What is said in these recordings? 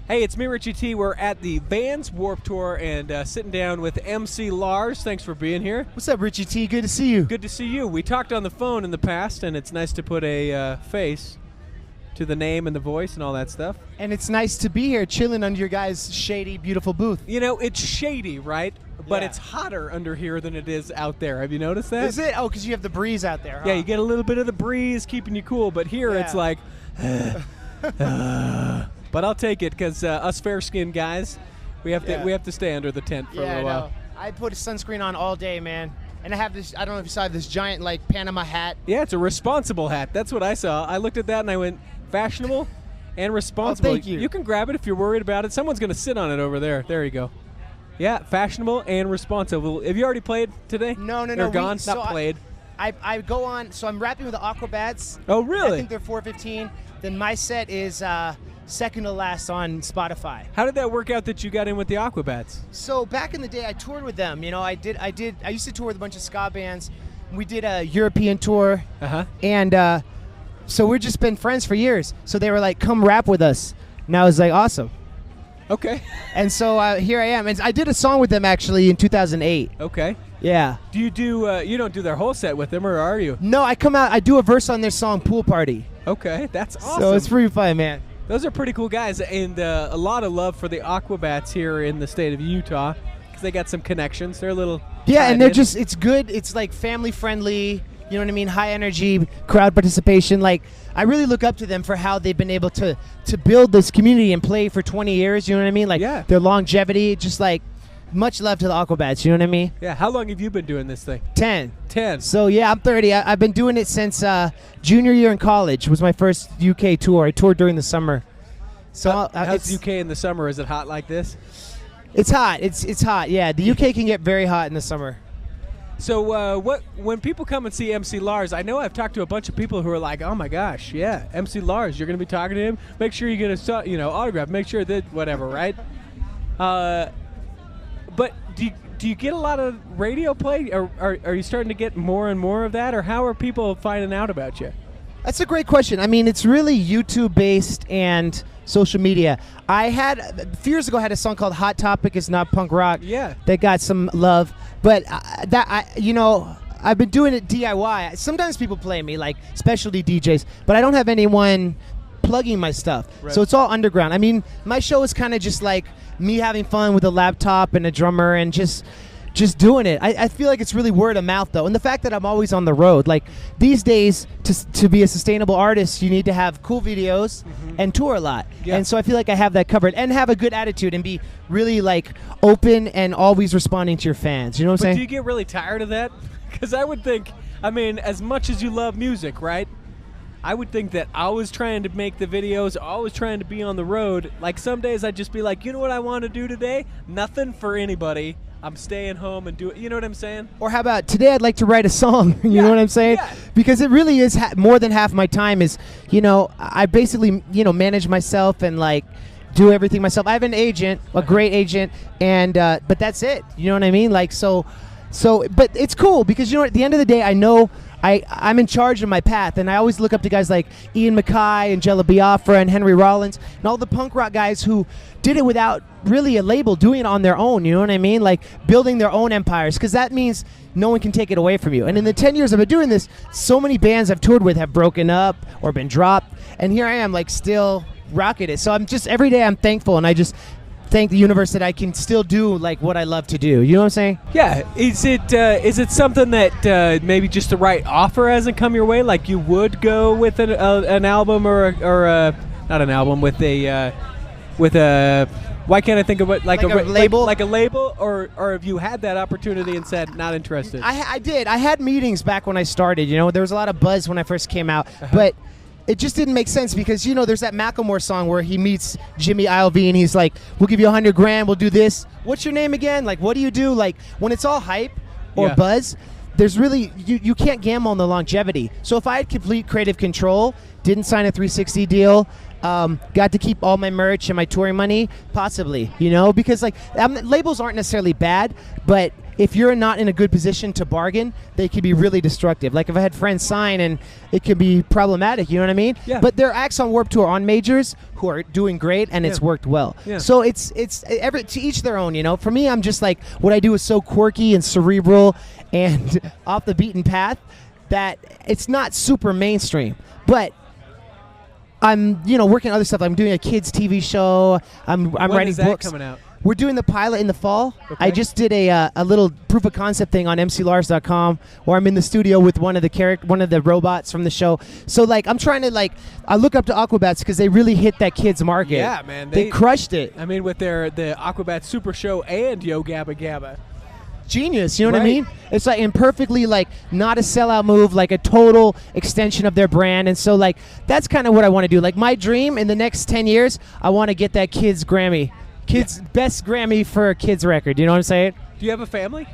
Hey, it's me, Richie T. We're at the Vans Warped Tour and sitting down with MC Lars. Thanks for being here. What's up, Richie T? Good to see you. Good to see you. We talked on the phone in the past, and it's nice to put a face to the name and the voice and all that stuff. And it's nice to be here chilling under your guys' shady, beautiful booth. You know, it's shady, right? But Yeah. it's hotter under here than it is out there. Have you noticed that? Is it? Oh, because you have the breeze out there, huh? Yeah, you get a little bit of the breeze keeping you cool, but here it's Yeah. like... But I'll take it because us fair-skinned guys, we have to stay under the tent for a little while. I put sunscreen on all day, man. And I have this, I don't know if you saw this giant, like, Panama hat. Yeah, it's a responsible hat. That's what I saw. I looked at that and I went, fashionable and responsible. Oh, thank you. You can grab it if you're worried about it. Someone's going to sit on it over there. There you go. Yeah, fashionable and responsible. Have you already played today? No. Or gone? Not played. I go on, so I'm rapping with the Aquabats. Oh, really? I think they're 4:15. Then my set is second to last on Spotify. How did that work out that you got in with the Aquabats? So back in the day, I toured with them. You know, I used to tour with a bunch of ska bands. We did a European tour, and so we've just been friends for years. So they were like, "Come rap with us." And I was like, "Awesome." Okay. And so here I am. And I did a song with them actually in 2008. Okay. Yeah. Do you do? You don't do their whole set with them, or are you? No, I come out. I do a verse on their song "Pool Party." Okay, that's awesome. So it's pretty fun, man. Those are pretty cool guys, and a lot of love for the Aquabats here in the state of Utah because they got some connections. They're a little and they're just, it's good. It's like family friendly, you know what I mean? High energy, crowd participation. Like, I really look up to them for how they've been able to build this community and play for 20 years, you know what I mean? Like, their longevity, just like, much love to the Aquabats, you know what I mean? Yeah, how long have you been doing this thing? 10. 10. So, yeah, I'm 30. I've been doing it since junior year in college was my first UK tour. I toured during the summer. So how's UK in the summer? Is it hot like this? It's hot. It's hot, yeah. The UK can get very hot in the summer. So when people come and see MC Lars, I know I've talked to a bunch of people who are like, oh my gosh, yeah, MC Lars, you're going to be talking to him? Make sure you get a autograph. Make sure that whatever, right? But do you get a lot of radio play? Or are you starting to get more and more of that? Or how are people finding out about you? That's a great question. I mean, it's really YouTube-based and social media. I had, a few years ago, I had a song called Hot Topic Is Not Punk Rock. Yeah. That got some love. But I've been doing it DIY. Sometimes people play me, like specialty DJs, but I don't have anyone plugging my stuff. Right. So it's all underground. I mean, my show is kind of just like me having fun with a laptop and a drummer and just doing it. I feel like it's really word of mouth, though. And the fact that I'm always on the road. Like, these days, to be a sustainable artist, you need to have cool videos and tour a lot. Yeah. And so I feel like I have that covered. And have a good attitude and be really, like, open and always responding to your fans. You know what I'm saying? Do you get really tired of that? Because I would think, I mean, as much as you love music, right? I would think that always trying to make the videos, always trying to be on the road. Like, some days I'd just be like, you know what I want to do today? Nothing for anybody. I'm staying home and do it. You know what I'm saying? Or how about today I'd like to write a song. You know what I'm saying? Yeah. Because it really is more than half my time is, I basically, manage myself and like do everything myself. I have an agent, a great agent, and but that's it. You know what I mean? Like so but it's cool because at the end of the day I know I'm in charge of my path, and I always look up to guys like Ian MacKaye, Angela Biafra, and Henry Rollins, and all the punk rock guys who did it without really a label, doing it on their own, you know what I mean? Like building their own empires, because that means no one can take it away from you. And in the 10 years I've been doing this, so many bands I've toured with have broken up or been dropped, and here I am like still rocking it. So I'm just, every day I'm thankful, and I just thank the universe that I can still do like what I love to do. You know what I'm saying? Yeah. Is it something that maybe just the right offer hasn't come your way? Like you would go with an album or not an album with a why can't I think of it like a label? like a label, or have you had that opportunity and said not interested? I did. I had meetings back when I started. There was a lot of buzz when I first came out, but it just didn't make sense because, there's that Macklemore song where he meets Jimmy Iovine and he's like, we'll give you $100,000, we'll do this. What's your name again? Like, what do you do? Like, when it's all hype or buzz, there's really, you can't gamble on the longevity. So if I had complete creative control, didn't sign a 360 deal, got to keep all my merch and my touring money, possibly, because like labels aren't necessarily bad, but if you're not in a good position to bargain, they can be really destructive. Like if I had friends sign, and it can be problematic. You know what I mean? Yeah. But there are acts on Warped Tour on majors who are doing great, and it's worked well. Yeah. So it's to each their own. You know, for me, I'm just like, what I do is so quirky and cerebral and off the beaten path that it's not super mainstream. But I'm, working on other stuff. I'm doing a kids TV show. I'm writing is that books. coming out? We're doing the pilot in the fall. Okay. I just did a little proof of concept thing on mclars.com where I'm in the studio with one of the robots from the show. So like I'm trying to I look up to Aquabats because they really hit that kids market. Yeah, man. They crushed it. I mean, with the Aquabat Super Show and Yo Gabba Gabba. Genius, you know what I Right. mean? It's like and perfectly not a sellout move, like a total extension of their brand. And so that's kind of what I want to do. Like my dream in the next 10 years, I want to get that kids Grammy. Best Grammy for a kids record. You know what I'm saying? Do you have a family?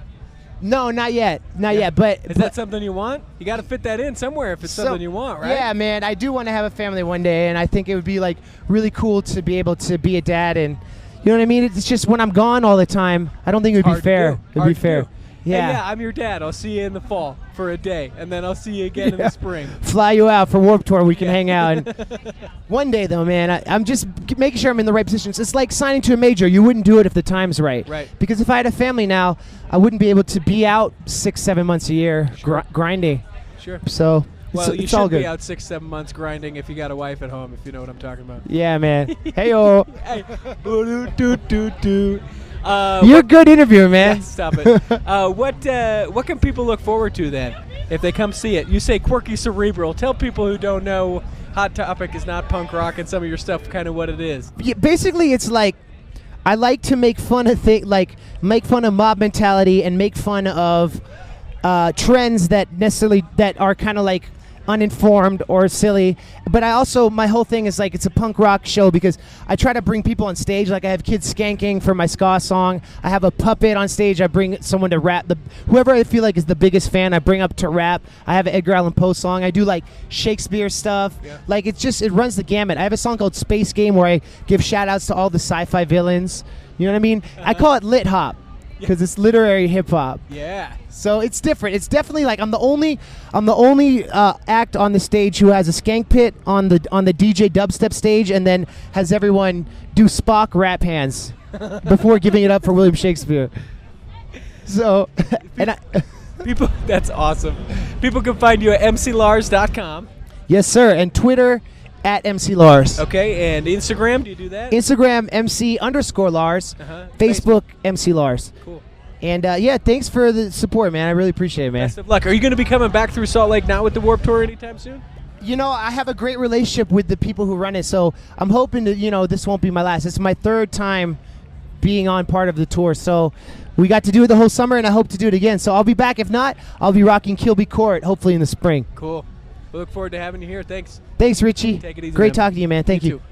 No, not yet. Not yet. But Is that something you want? You got to fit that in somewhere if it's something you want, right? Yeah, man. I do want to have a family one day, and I think it would be really cool to be able to be a dad. And you know what I mean? It's just when I'm gone all the time, I don't think it would Hard be fair. to do. It'd Hard be to fair. do. Yeah. Hey, yeah, I'm your dad. I'll see you in the fall for a day, and then I'll see you again in the spring. Fly you out for Warped Tour. We can hang out. And one day, though, man, I'm just making sure I'm in the right positions. It's like signing to a major. You wouldn't do it if the time's right. Right. Because if I had a family now, I wouldn't be able to be out 6-7 months a year grinding. Sure. So Well, it's you all should good. be out 6-7 months grinding if you got a wife at home, if you know what I'm talking about. Yeah, man. Hey-o. Hey. Do. You're a good interviewer, man. Yeah, stop it. What can people look forward to then if they come see it? You say quirky cerebral. Tell people who don't know Hot Topic is not punk rock and some of your stuff kind of what it is. Yeah, basically, it's like I like to make fun of make fun of mob mentality and make fun of trends that are kind of like uninformed or silly. But my whole thing is it's a punk rock show because I try to bring people on stage. Like I have kids skanking for my ska song. I have a puppet on stage. I bring someone to rap. Whoever I feel like is the biggest fan, I bring up to rap. I have an Edgar Allan Poe song. I do Shakespeare stuff. Yeah. It runs the gamut. I have a song called Space Game where I give shout outs to all the sci-fi villains. You know what I mean? I call it lit hop because it's literary hip hop. Yeah. So it's different. It's definitely I'm the only act on the stage who has a skank pit on the DJ dubstep stage, and then has everyone do Spock rap hands before giving it up for William Shakespeare. So, people, that's awesome. People can find you at mclars.com. Yes, sir, and Twitter at mclars. Okay, and Instagram, do you do that? Instagram MC_Lars. Facebook mclars. Cool. And thanks for the support, man. I really appreciate it, man. Best of luck. Are you going to be coming back through Salt Lake now with the Warped Tour anytime soon? I have a great relationship with the people who run it, so I'm hoping to, this won't be my last. It's my third time being on part of the tour, so we got to do it the whole summer, and I hope to do it again. So I'll be back. If not, I'll be rocking Kilby Court, hopefully in the spring. Cool. We look forward to having you here. Thanks. Thanks, Richie. Take it easy. Great man. talking to you, man. Thank you. Too.